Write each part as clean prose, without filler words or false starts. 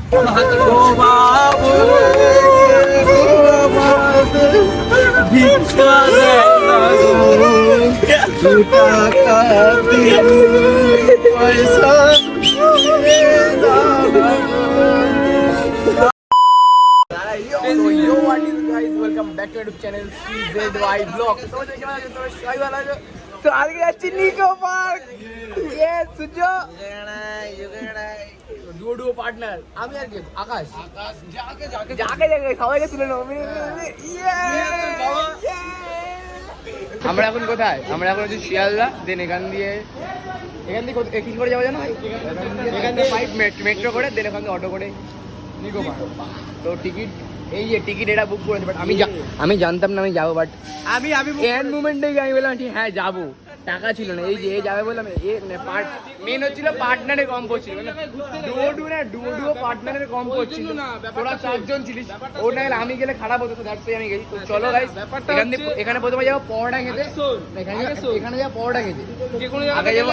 ও বাবু ভিক্ষা দু টাকা দিন পয়সা welcome back to YouTube channel CZY blog. तो आज के যাচ্ছি নিকো পার্ক। ये সুজো ডুও ডুও পার্টনার আমি আর কি আকাশ যাকে সবাইকে তুলে নাও। আমরা এখন কোথায়? আমরা এখন হচ্ছে শিয়ালদা। দেন এখান দিয়ে কি করে যাবো জানো? এখান থেকে মেট্রো করে দেন এখান থেকে অটো করে নিকো পার্ক। তো টিকিট এই যে টিকিট এটা বুক করেছে, বাট আমি জানতাম না আমি যাবো, বাট আমি এন্ড মুভমেন্টে আমি বললাম ঠিক হ্যাঁ যাবো, টাকা ছিল না। এই যে যাবে বললাম মেন হচ্ছিল পার্টনারে কম পড়ছিল, ডুও পার্টনারের কম পড়ছিল। তোরা 4 জন ছিলিস, ও না গেলে আমি গেলে খারাপ হতো, দ্যাটস আমি গেছি। তো চলো গাইস এখানে প্রথমে যাবো পরোটা খেতে। এখানে যাবো পরোটা খেতে, আগে যাবো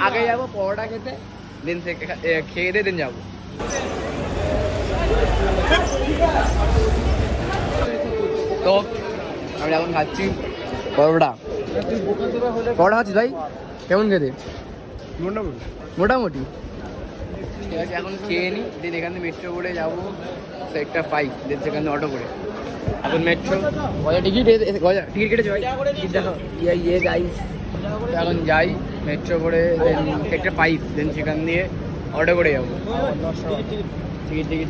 আগে যাবো পরোটা খেতে, দেন খেয়ে দিয়ে দেন যাবো। তো আমি এখন খাচ্ছি পরোটা খাচ্ছিস ভাই, কেমন খেতে? মোটামুটি ঠিক আছে। এখন খেয়ে নিই, দেন এখান থেকে মেট্রো করে যাবো সেক্টর 5, দেন সেখান থেকে অটো করে। এখন মেট্রো টিকিট কেটেছে ভাই, টিকিট দেখো ইয়ে গাইস। এখন যাই মেট্রো করে, দেন সেক্টর 5, দেন সেখান দিয়ে অটো করে যাবো। টিকিট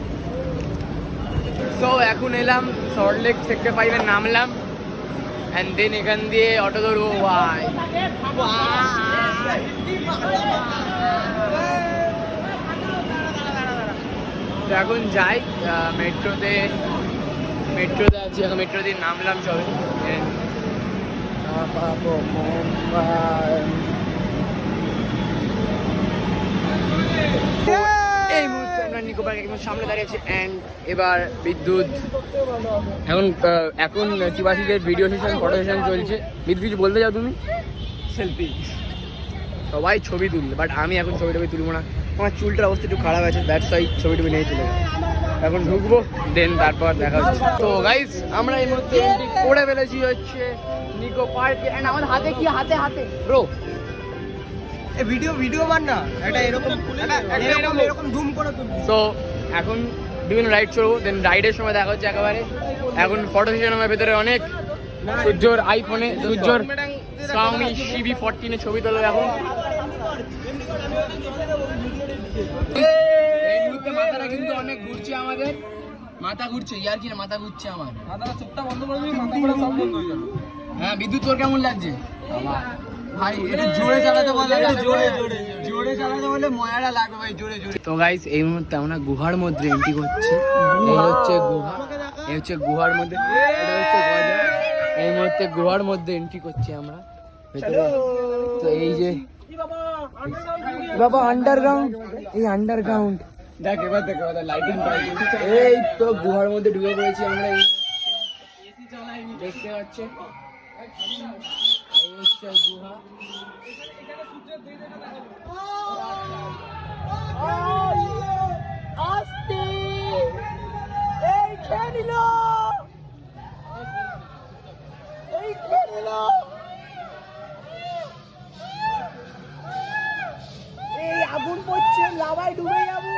সো এখন এলাম সল্টলেক সেক্টর 5 নামলাম, অ্যান্ড দেন এখান দিয়ে অটো ধরবো। ভাই এখন যাই মেট্রোতে আছি এখন, মেট্রো দিয়ে নামলাম সবে। এই মুহূর্তে আমরা নিকো পার্ক একদম সামনে দাঁড়িয়েছি, অ্যান্ড এবার বিদ্যুৎ এখন শিবাশীদের ভিডিও সেশন ফটো সেশন চলছে। বিদ্যুৎ কিছু বলতে চাও তুমি? সেলফি সবাই ছবি তুলবে, বাট আমি এখন ছবি তুলবো না, আমার চুলটার অবস্থা একটু খারাপ আছে, দ্যাটস ওয়াই ছবি নিয়ে চলে এখন ঢুকবো, দেন তারপর দেখা হচ্ছে। তো গাইস আমরা এই মুহূর্তে এন্ট্রি করে ফেলেছি হচ্ছে নিকো পার্কে, অ্যান্ড আমাদের হাতে কি হাতে ব্রো ভিডিও মান না, এটা এরকম ধুম করে তুলবি। সো এখন বিভিন্ন রাইড চলবো, দেন রাইডের সময় দেখা হচ্ছে একেবারে। এখন ফটো সেশন আমার ভেতরে অনেক সূর্যর আইফোনে সূর্যর Xiaomi CV14 ছবি তোলো। এখন এই মুহূর্তে মাথাটা কিন্তু অনেক ঘুরছে, আমাদের মাথা ঘুরছে, ইয়ার কি না মাথা ঘুরছে আমার। মাথাটা চোখটা বন্ধ করে দিবি, মাথা পুরো সব বন্ধ হয়ে যাবে। হ্যাঁ বিদ্যুৎ তোর কেমন লাগছে ভাই? একটু জোরে চালাতে বলে, জোরে চালাতে বলে ময়াটা লাগবে ভাই, জোরে। তো গাইস এই মুহূর্তে আমরা গুহার মধ্যে এন্ট্রি করছি। এই হচ্ছে গুহার মধ্যে, এটা হচ্ছে গজা। এই মুহূর্তে গুহার মধ্যে এন্ট্রি করছি আমরা ভেতরে। তো এই যে বাবা আন্ডারগ্রাউন্ড, এই আন্ডারগ্রাউন্ড দেখ, এবার লাইটিং পাই। এই তো গুহার মধ্যে ঢুকে পড়েছি আমরা, দেখতে পাচ্ছেন এই হচ্ছে গুহা। আস্তে এই খেয়ে নিল, এই আগুন পড়ছে, লাভায় ডুবে যাবো,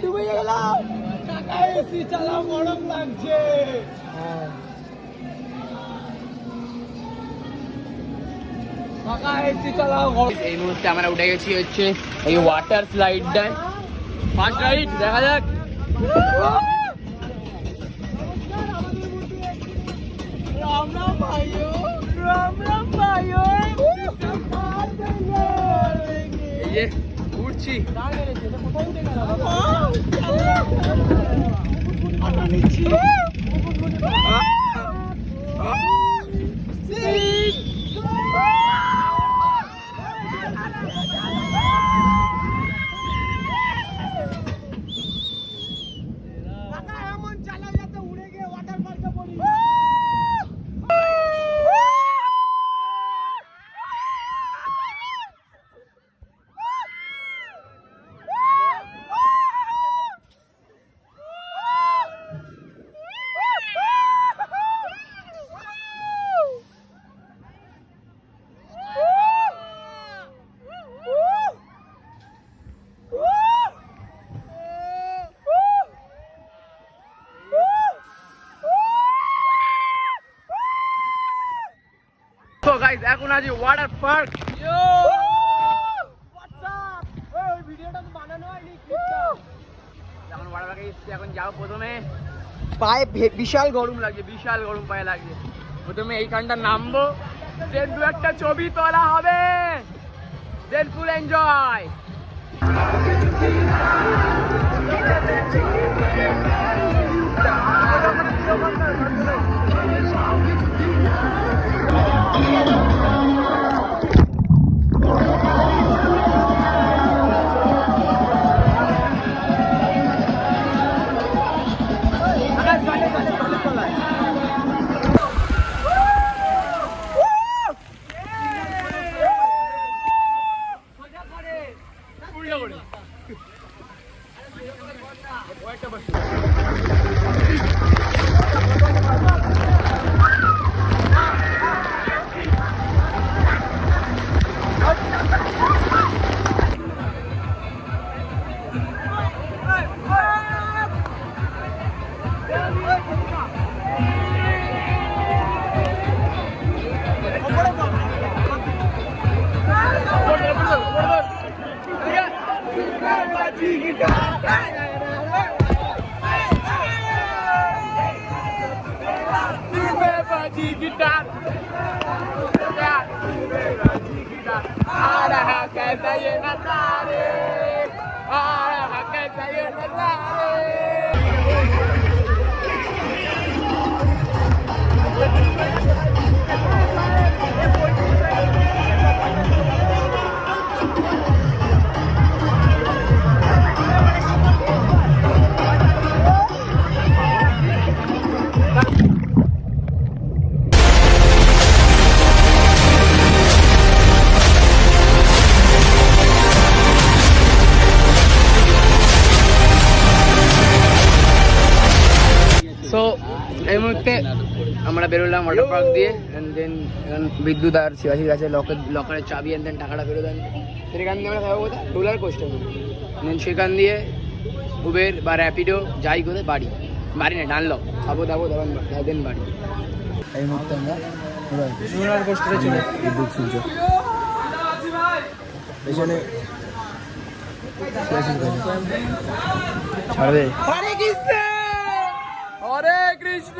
ডুবে গেলাম। এসি চালাও, গরম লাগছে। এই মুহূর্তে আমরা উঠে গেছি হচ্ছে এই ওয়াটার স্লাইডটায়, ফার্স্ট রাইড দেখা যাক। এই যে উঠছি, এখন আছি ওয়াটার পার্ক। এখন ওয়াটার পার্কে এসছি, এখন যাও প্রথমে পায়ে বিশাল গরম লাগছে, বিশাল গরম পায়ে লাগছে। প্রথমে এইখানটা নামবো, দেন দু একটা ছবি তোলা হবে, দেন ফুল এনজয়। সো এই মুহূর্তে আমরা বেরোলাম ওয়াটার পার্ক দিয়ে, অ্যান্ড দেন বিদ্যুৎ আর শিবাশির কাছে লকারের চাবি, অ্যান্ড দেন টাকাটা ফেরত দেন। সেখান দিয়ে আমরা খাবো কোথায়, রোলার কোস্টার, দেন সেখান দিয়ে উবের বা র্যাপিডো যাই করে বাড়ি না ডানলপ খাবো দাবো দেন বাড়ি। এই মুহূর্তে আমরা রোলার কোস্টারে চলে বিদ্যুৎ সূর্য পেছনে ছাড়বে। হরে কৃষ্ণ, হরে কৃষ্ণ।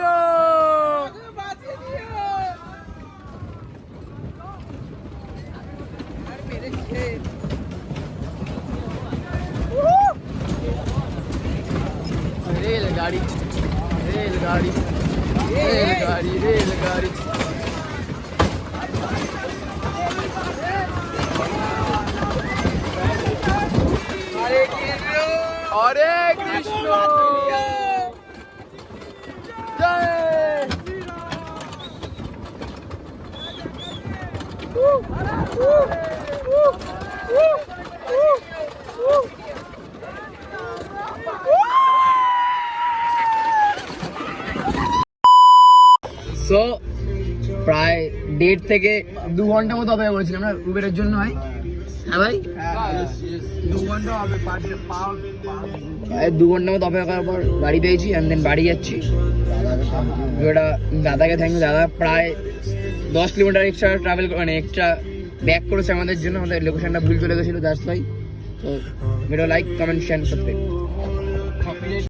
रेलगाड़ी रेलगाड़ी रेलगाड़ी रेलगाड़ी हरे कृष्ण हरे कृष्ण সো প্রায় 1.5 থেকে 2 ঘন্টা মতো অপেক্ষা করেছিলাম আমরা উবেরের জন্য। হয় হ্যাঁ ভাই, 2 ঘন্টা হবে, 2 ঘন্টা মতো অপেক্ষা করার পর বাড়ি পেয়েছি, অ্যান্ড দেন বাড়ি যাচ্ছি। দাদাকে থ্যাংক ইউ, দাদা প্রায় 10 কিলোমিটার এক্সট্রা ট্রাভেল মানে এক্সট্রা ব্যাক করেছে আমাদের জন্য। আমাদের লোকেশনটা ভুল চলে গেছিলো, দ্যাটস ওয়াই। তো video like comment share subscribe.